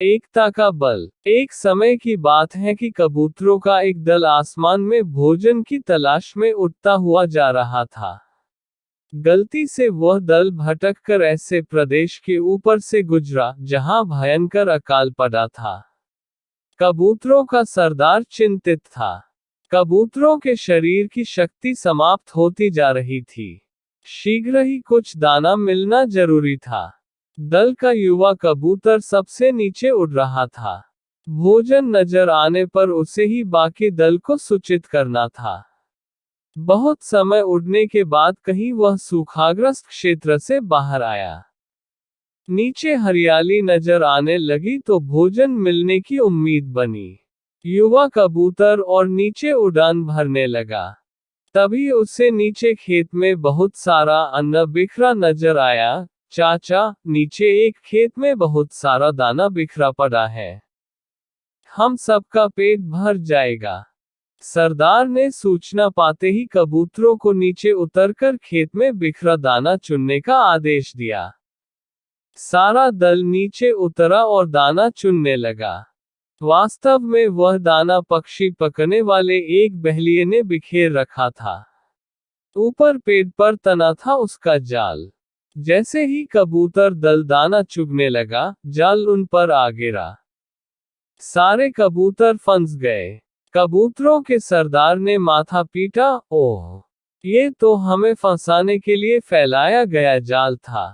एकता का बल। एक समय की बात है कि कबूतरों का एक दल आसमान में भोजन की तलाश में उड़ता हुआ जा रहा था। गलती से वह दल भटककर ऐसे प्रदेश के ऊपर से गुजरा जहां भयंकर अकाल पड़ा था। कबूतरों का सरदार चिंतित था। कबूतरों के शरीर की शक्ति समाप्त होती जा रही थी। शीघ्र ही कुछ दाना मिलना जरूरी था। दल का युवा कबूतर सबसे नीचे उड़ रहा था। भोजन नजर आने पर उसे ही बाकी दल को सूचित करना था। बहुत समय उड़ने के बाद कहीं वह सूखाग्रस्त क्षेत्र से बाहर आया। नीचे हरियाली नजर आने लगी तो भोजन मिलने की उम्मीद बनी। युवा कबूतर और नीचे उड़ान भरने लगा। तभी उसे नीचे खेत में बहुत सारा अन्न बिखरा नजर आया। चाचा, नीचे एक खेत में बहुत सारा दाना बिखरा पड़ा है। हम सबका पेट भर जाएगा। सरदार ने सूचना पाते ही कबूतरों को नीचे उतरकर खेत में बिखरा दाना चुनने का आदेश दिया। सारा दल नीचे उतरा और दाना चुनने लगा। वास्तव में वह दाना पक्षी पकने वाले एक बहेलिये ने बिखेर रखा था। ऊपर पेड़ पर तना था उसका जाल। जैसे ही कबूतर दल दाना चुगने लगा, जाल उन पर आ गिरा। सारे कबूतर फंस गए। कबूतरों के सरदार ने माथा पीटा, ओह! ये तो हमें फंसाने के लिए फैलाया गया जाल था।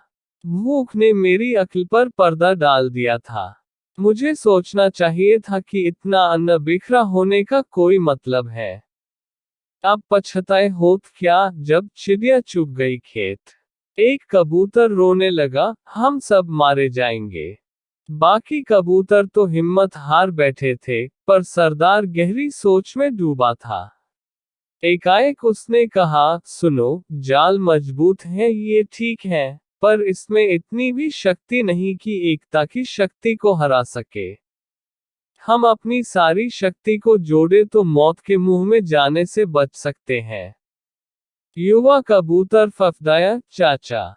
भूख ने मेरी अक्ल पर पर्दा डाल दिया था। मुझे सोचना चाहिए था कि इतना अन्न बिखरा होने का कोई मतलब है। अब पछताए होत क्या जब चिड़िया चुग गई खेत। एक कबूतर रोने लगा, हम सब मारे जाएंगे। बाकी कबूतर तो हिम्मत हार बैठे थे, पर सरदार गहरी सोच में डूबा था। एकाएक उसने कहा, सुनो, जाल मजबूत है ये ठीक है, पर इसमें इतनी भी शक्ति नहीं कि एकता की शक्ति को हरा सके। हम अपनी सारी शक्ति को जोड़े तो मौत के मुंह में जाने से बच सकते हैं। युवा कबूतर फफडाया, चाचा,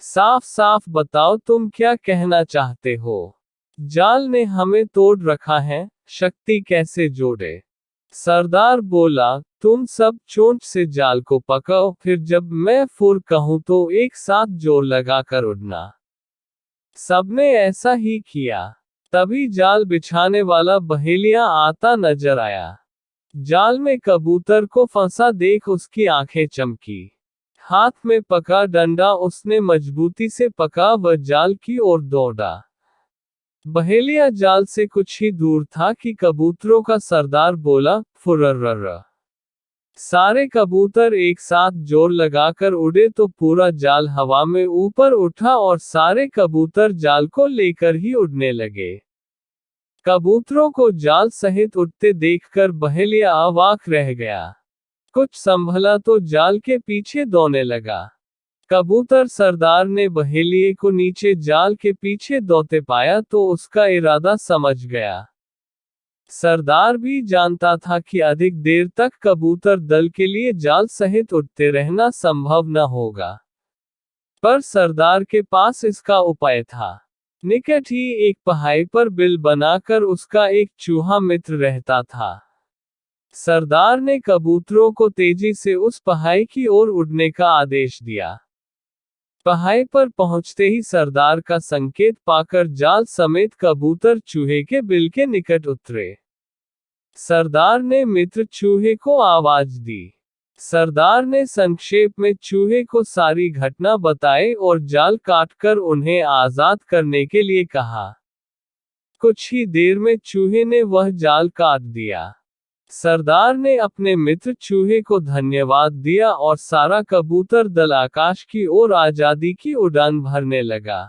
साफ साफ बताओ तुम क्या कहना चाहते हो। जाल ने हमें तोड़ रखा है, शक्ति कैसे जोड़े। सरदार बोला, तुम सब चोंच से जाल को पकड़ो, फिर जब मैं फुर कहूं तो एक साथ जोर लगाकर उड़ना। सबने ऐसा ही किया। तभी जाल बिछाने वाला बहेलिया आता नजर आया। जाल में कबूतर को फंसा देख उसकी आंखें चमकी। हाथ में पका डंडा उसने मजबूती से पका व जाल की ओर दौड़ा। बहेलिया जाल से कुछ ही दूर था कि कबूतरों का सरदार बोला, फुर्रर्र। सारे कबूतर एक साथ जोर लगाकर उड़े तो पूरा जाल हवा में ऊपर उठा और सारे कबूतर जाल को लेकर ही उड़ने लगे। कबूतरों को जाल सहित उड़ते देखकर बहेलिया अवाक रह गया। कुछ संभला तो जाल के पीछे दौड़ने लगा। कबूतर सरदार ने बहेलिये को नीचे जाल के पीछे दौड़ते पाया तो उसका इरादा समझ गया। सरदार भी जानता था कि अधिक देर तक कबूतर दल के लिए जाल सहित उड़ते रहना संभव न होगा। पर सरदार के पास इसका उपाय था। निकट ही एक पहाड़ी पर बिल बनाकर उसका एक चूहा मित्र रहता था। सरदार ने कबूतरों को तेजी से उस पहाड़ी की ओर उड़ने का आदेश दिया। पहाड़ी पर पहुंचते ही सरदार का संकेत पाकर जाल समेत कबूतर चूहे के बिल के निकट उतरे। सरदार ने मित्र चूहे को आवाज दी। सरदार ने संक्षेप में चूहे को सारी घटना बताई और जाल काटकर उन्हें आजाद करने के लिए कहा। कुछ ही देर में चूहे ने वह जाल काट दिया। सरदार ने अपने मित्र चूहे को धन्यवाद दिया और सारा कबूतर दल आकाश की ओर आजादी की उड़ान भरने लगा।